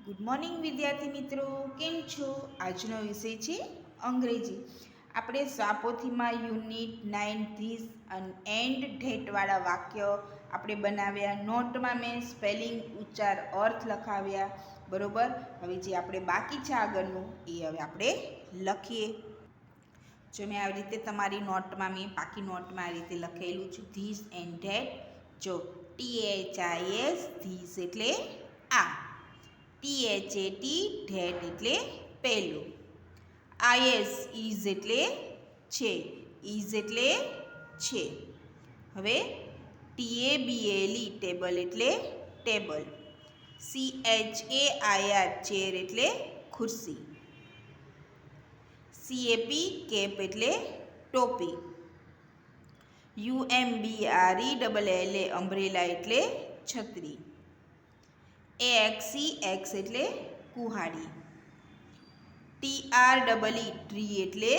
Good morning વિદ્યાર્થી મિત્રો, કેમ છો? આજનો વિષય છે અંગ્રેજી. આપણે સ્વાપોથીમાં યુનિટ 9 ધીસ એન્ડ ધેટવાળા વાક્ય આપણે બનાવ્યા. નોટમાં મેં સ્પેલિંગ, ઉચ્ચાર, અર્થ લખાવ્યા. બરોબર. હવે જે આપણે બાકી છે આગળનું એ હવે આપણે લખીએ. જો મેં આવી રીતે તમારી નોટમાં મેં પાકી નોટમાં આ રીતે લખેલું છે ધીસ એન્ડ ધેટ. જો THIS ધીસ એટલે આ, THAT ધેટ એટલે પહેલું, IS ઇઝ એટલે છે, ઇઝ એટલે છે. હવે TABLE ટેબલ એટલે ટેબલ, CHAIR ચેર એટલે ખુરશી, CAP કેપ એટલે ટોપી, UMBRELLA અમ્બ્રેલા એટલે છત્રી, AXE એક્સ એટલે કુહાડી, TREE ટ્રી એટલે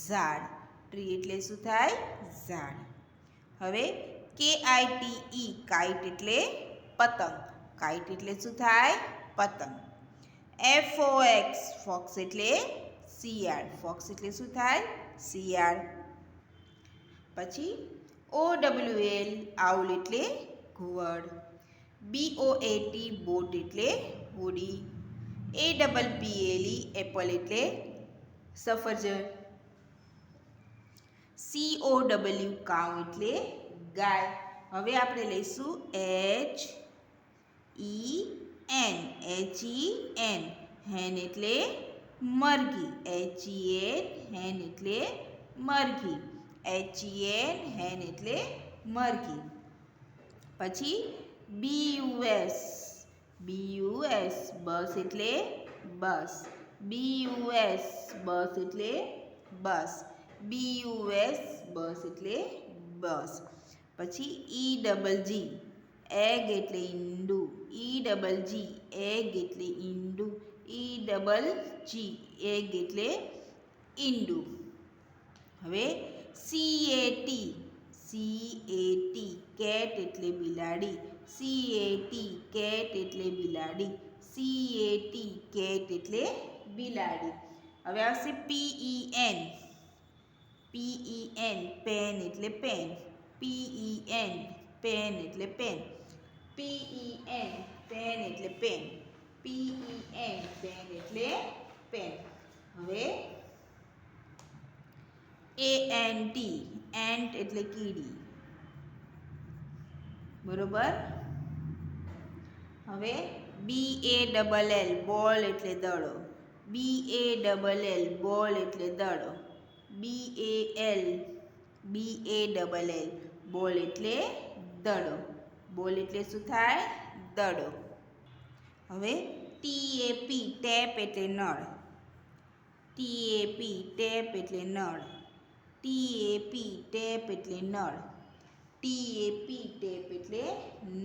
ઝાડ, ટ્રી એટલે શું થાય? ઝાડ. હવે KITE કાઇટ એટલે પતંગ, કાઇટ એટલે શું થાય? પતંગ. FOX ફોક્સ એટલે શિયાળ, ફોક્સ એટલે શું થાય? શિયાળ. પછી OWL આઉલ એટલે ઘુવડ, BOAT બોટ એટલે હોડી, APPLE એપલ એટલે સફરજન, COW કાઉ એટલે ગાય. હવે આપણે લઈશું HEN હેન એટલે મરઘી, HEN એટલે મરઘી, હેન એટલે મરઘી. પછી BUS બસ એટલે બસ, BUS બસ એટલે બસ, BUS બસ એટલે બસ. પછી EGG એગ એટલે ઈંડું, EGG એગ એટલે ઈંડું, EGG એગ એટલે ઈંડું. હવે CAT કેટ એટલે બિલાડી, CAT કેટ એટલે બિલાડી, CAT કેટ એટલે બિલાડી. હવે આવશે PEN પેન એટલે પેન, PEN પેન એટલે પેન, PEN પેન એટલે પેન, PEN પેન એટલે પેન. હવે ANT એન્ટ એટલે કીડી. બરોબર. હવે BALL બોલ એટલે દડો, BALL બોલ એટલે દડો, BALL બોલ એટલે દડો, બોલ એટલે શું થાય? દડો. હવે TAP ટેપ એટલે નળ, TAP ટેપ એટલે નળ, TAP ટેપ એટલે નળ, TAP ટેપ એટલે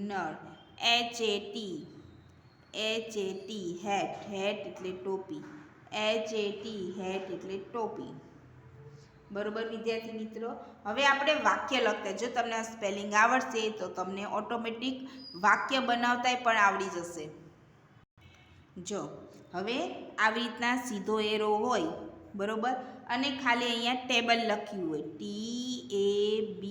નળ. HAT હેટ એટલે ટોપી, HAT હેટ એટલે ટોપી. બરોબર વિદ્યાર્થી મિત્રો. હવે આપણે વાક્ય લખતા, જો તમને આ સ્પેલિંગ આવડશે તો તમને ઓટોમેટિક વાક્ય બનાવતાય પણ આવડી જશે. જો હવે આવી રીતના સીધો એરો હોય, બરોબર, અને ખાલી અહીંયા ટેબલ લખ્યું હોય TABLE,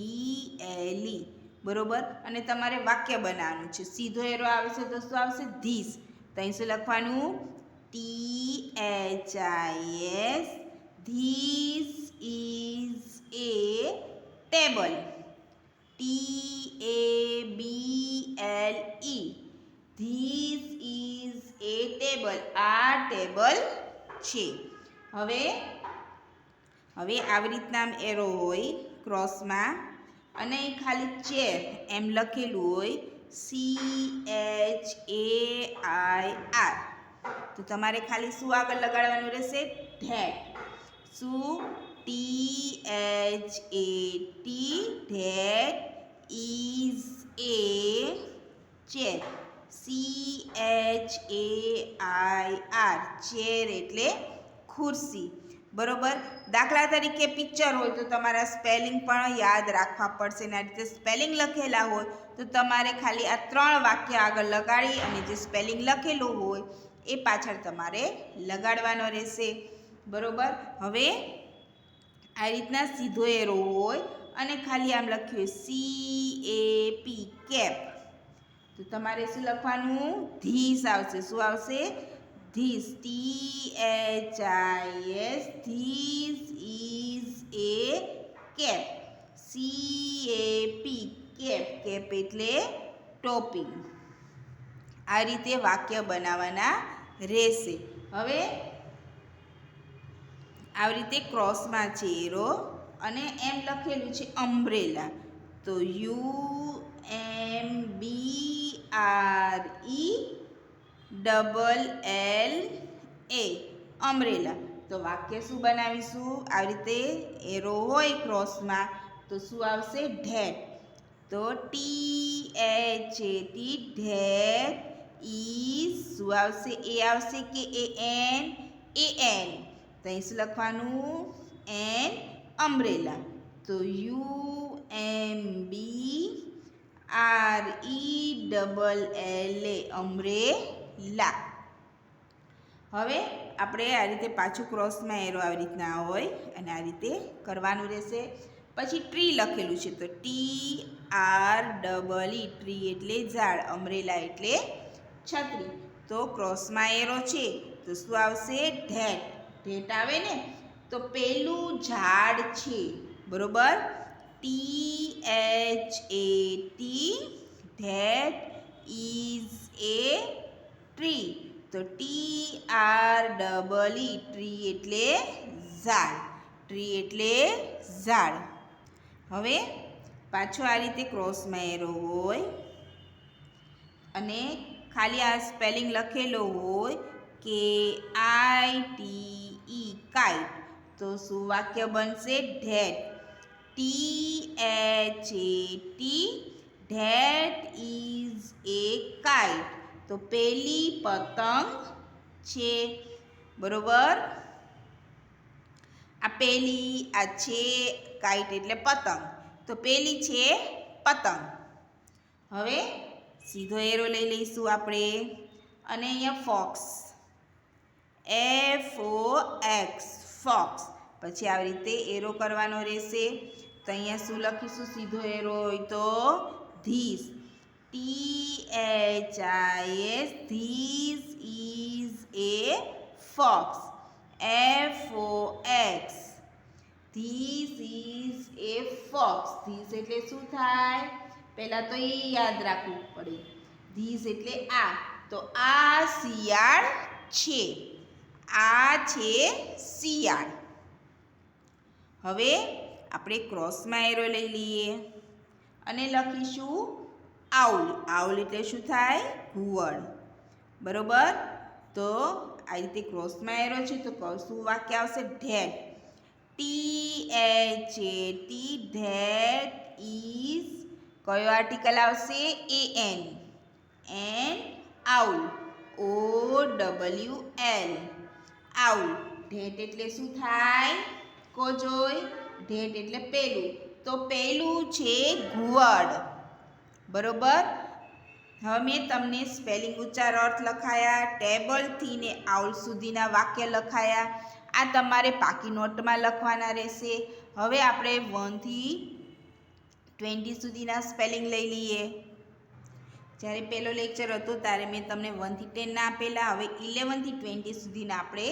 બરોબર, અને તમારે વાક્ય બનાવવાનું છે. સીધો એરો આવે છે તો શું આવશે? ધીસ. તો અહીં શું લખવાનું? THIS this is a table, TABLE this is a table, આ ટેબલ છે. હવે આવી રીતના આમ એરો હોય ક્રોસમાં, અને ખાલી ચેર એમ લખેલું હોય CHAIR, તો તમારે ખાલી શું આગળ લગાડવાનું રહેશે? ધેટ. શું? THAT that is a chair, CHAIR chair એટલે ખુરશી. બરોબર. દાખલા તરીકે પિક્ચર હોય તો તમારા સ્પેલિંગ પણ યાદ રાખવા પડશે ને આ રીતે સ્પેલિંગ લખેલા હોય તો તમારે ખાલી આ 3 વાક્ય આગળ લગાડી અને જે સ્પેલિંગ લખેલું હોય એ પાછળ તમારે લગાડવાનો રહેશે. બરોબર. હવે આ રીતના સીધો એરો હોય અને ખાલી આમ લખ્યું CAP કેપ, તો તમારે શું લખવાનું? ધીસ આવશે. શું આવશે? This. THIS. This is a cap. CAP cap. Cap એટલે ટોપી. આ રીતે વાક્ય બનાવવાના રહેશે. હવે આવી રીતે ક્રોસમાં છે એરો અને એમ લખેલું છે અમ્બ્રેલા, તો UMBRELLA અમ્બ્રેલા. તો વાક્ય શું બનાવીશું? આવી રીતે એરો હોય ક્રોસમાં તો શું આવશે? ધેટ. તો THAT ધેટ ઇઝ શું આવશે? એ આવશે કે AN? AN. તો અહીં શું લખવાનું? An umbrella. તો UMBRELLA અમ્બ્રેલા. હવે આપણે આ રીતે પાછું ક્રોસમાં એરો આવી રીતના હોય અને આ રીતે કરવાનું રહેશે. પછી ટ્રી લખેલું છે તો TREE ટ્રી એટલે ઝાડ, અમ્બ્રેલા એટલે છત્રી. તો ક્રોસમાં એરો છે તો શું આવશે? ધેટ. ધેટ આવે ને. તો પેલું ઝાડ છે. બરોબર. THAT that is a tree. તો TREE ટ્રી એટલે ઝાડ. ટ્રી એટલે ઝાડ. હવે પાછો આ રીતે ક્રોસમાં એરો હોય અને ખાલી આ સ્પેલિંગ લખેલો હોય કે ITE કાઇટ. તો શું વાક્ય બનશે? That. THAT that is a kite. તો પેલી પતંગ છે. બરોબર. આ પેલી, આ છે, કાઇટ એટલે પતંગ. તો પેલી છે પતંગ. હવે સીધો એરો લઈ લઈશું આપણે અને અહીંયા ફોક્સ, FOX ફોક્સ. પછી આવી રીતે એરો કરવાનો રહેશે. તો અહીંયા શું લખીશું? સીધો એરો હોય તો this. THIS this is a fox. FOX this is a fox. This એટલે શું થાય? પહેલાં તો એ યાદ રાખવું પડે. ધીસ એટલે આ. તો આ શિયાળ છે. આ છે શિયાળ. હવે આપણે ક્રોસમાં એરો લઈ લઈએ અને લખીશું આઉલ. આઉલ એટલે શું થાય? ઘુવડ. બરોબર. તો આ રીતે ક્રોસમાં એરો છે તો શું વાક્ય આવશે? ધેટ. THAT ધેટ ઇઝ કયો આર્ટિકલ આવશે? AN. An owl. OWL owl. That એટલે શું થાય? કોજોય. ધેટ એટલે પેલું. તો પેલું છે ઘુવડ. બરોબર. હવે મેં તમને સ્પેલિંગ, ઉચ્ચાર, અર્થ લખાયા, ટેબલથી ને આઉલ સુધીના વાક્ય લખાયા. આ તમારે પાકી નોટમાં લખવાના રહેશે. હવે આપણે 1 થી 20 સુધીના સ્પેલિંગ લઈ લઈએ. જ્યારે પહેલો લેક્ચર હતો ત્યારે મેં તમને 1 થી 10 ના આપેલા. હવે 11 થી 20 સુધીના આપણે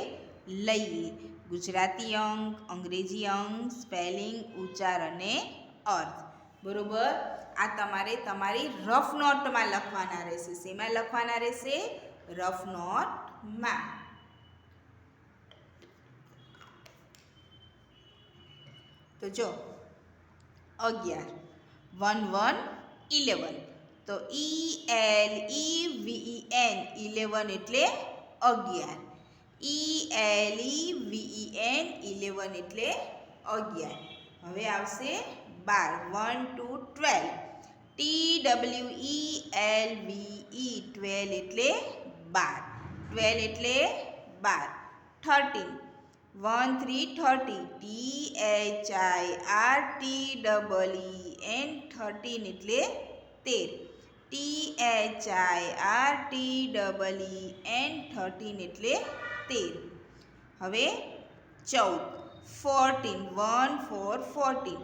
લઈએ. ગુજરાતી અંક, અંગ્રેજી અંક, સ્પેલિંગ, ઉચ્ચાર અને અર્થ. બરોબર. આ તમારે તમારી રફ નોટમાં લખવાના રહેશે. શેમાં લખવાના રહેશે? રફ નોટમાં. તો જો 11 1 1 11. તો ELEVEN 11 એટલે 11. ELEVEN 11 એટલે 11. હવે આવશે 12 1 to 12. TWELVE 12 એટલે 12. 12 એટલે 12. 13 1 3 30 THIRTEEN 13 એટલે 13 THIRTEEN 13 એટલે 13 હવે 14 14 FOURTEEN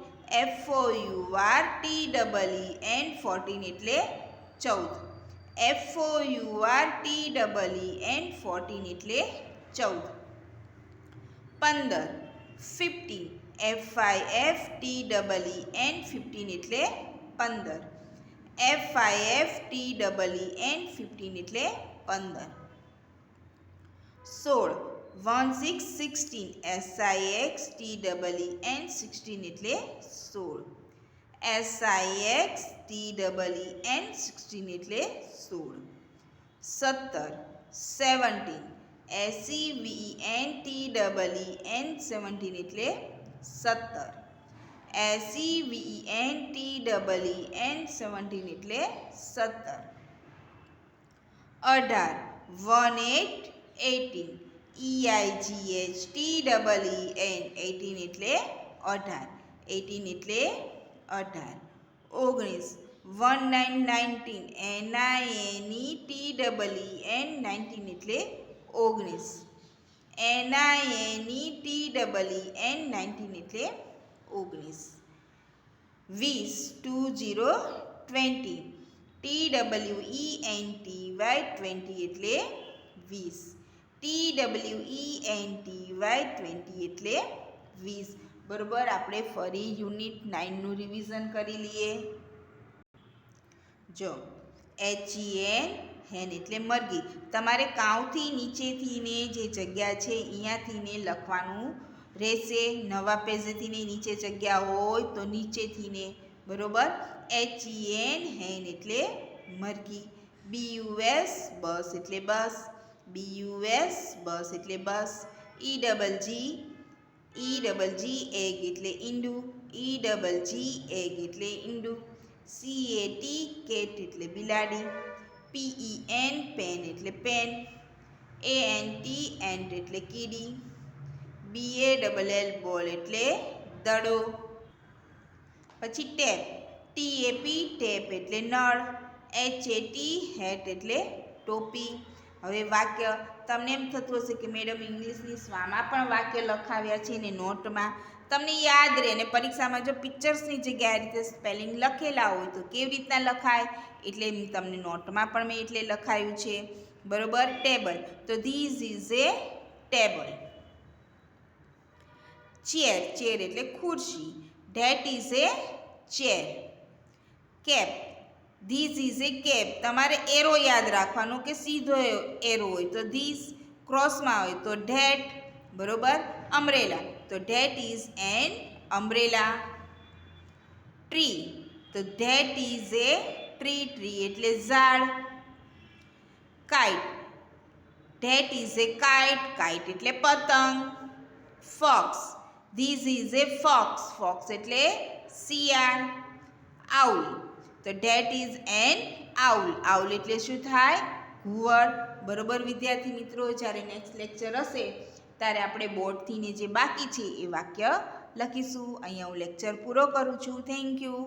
14 એટલે 14 FOURTEEN 14 એટલે 14 15 15 FIFTEEN 15 એટલે 15 FIFTEEN 15 એટલે 15 16 16 SIXTEEN 16 એટલે 16 SIXTEEN 16 એટલે 16 17 17 SEVENTEEN 17 એટલે 17 SEVENTEEN 17 એટલે 17 18 18 EIGHTEEN 18 એટલે 18 18 એટલે 18 19 19 NINETEEN 19 એટલે 19 NINETEEN 19 એટલે 19 20 20 TWENTY 20 એટલે 20 TWENTY 20 એટલે 20 બરોબર આપણે ફરી યુનિટ 9 નું રિવિઝન કરી લઈએ જો HEN હેન એટલે મરઘી તમારે કાઉથી નીચેથીને જે જગ્યા છે અહીંયાથીને લખવાનું રહેશે નવા પેજેથીને નીચે જગ્યા હોય તો નીચેથીને બરોબર HEN હેન એટલે મરઘી BUS બસ એટલે બસ BUS બસ એટલે બસ EGG એગ એટલે ઈંડું EGG એગ એટલે ઈંડું CAT કેટ એટલે બિલાડી PEN પેન એટલે પેન ANT એન્ટ એટલે કીડી BALL બોલ એટલે દડો પછી ટેપ TAP ટેપ એટલે નળ HAT હેટ એટલે ટોપી હવે વાક્ય તમને એમ થતું હશે કે મેડમ ઇંગ્લિશની સ્વામાં પણ વાક્ય લખાવ્યા છે ને નોટમાં તમને યાદ રહે ને પરીક્ષામાં જો પિક્ચર્સની જગ્યાએ આ રીતે સ્પેલિંગ લખેલા હોય તો કેવી રીતના લખાય એટલે તમને નોટમાં પણ મેં એટલે લખાયું છે બરોબર ટેબલ તો this is a table chair chair એટલે ખુરશી that is a chair cap this is a cap તમારે એરો યાદ રાખવાનો કે સીધો એરો હોય તો ધીસ ક્રોસમાં હોય તો ધેટ બરોબર અમ્બ્રેલા તો that is an umbrella tree તો that is a tree tree એટલે ઝાડ kite that is a kite kite એટલે પતંગ fox this is a fox fox એટલે શિયાળ આઉલ તો that is an owl owl એટલે શું થાય ઘુવડ બરોબર વિદ્યાર્થી મિત્રો જ્યારે નેક્સ્ટ લેક્ચર હશે ત્યારે આપણે બોર્ડથીને જે બાકી છે એ વાક્ય લખીશું અહીંયા હું લેક્ચર પૂરો કરું છું થેન્ક યુ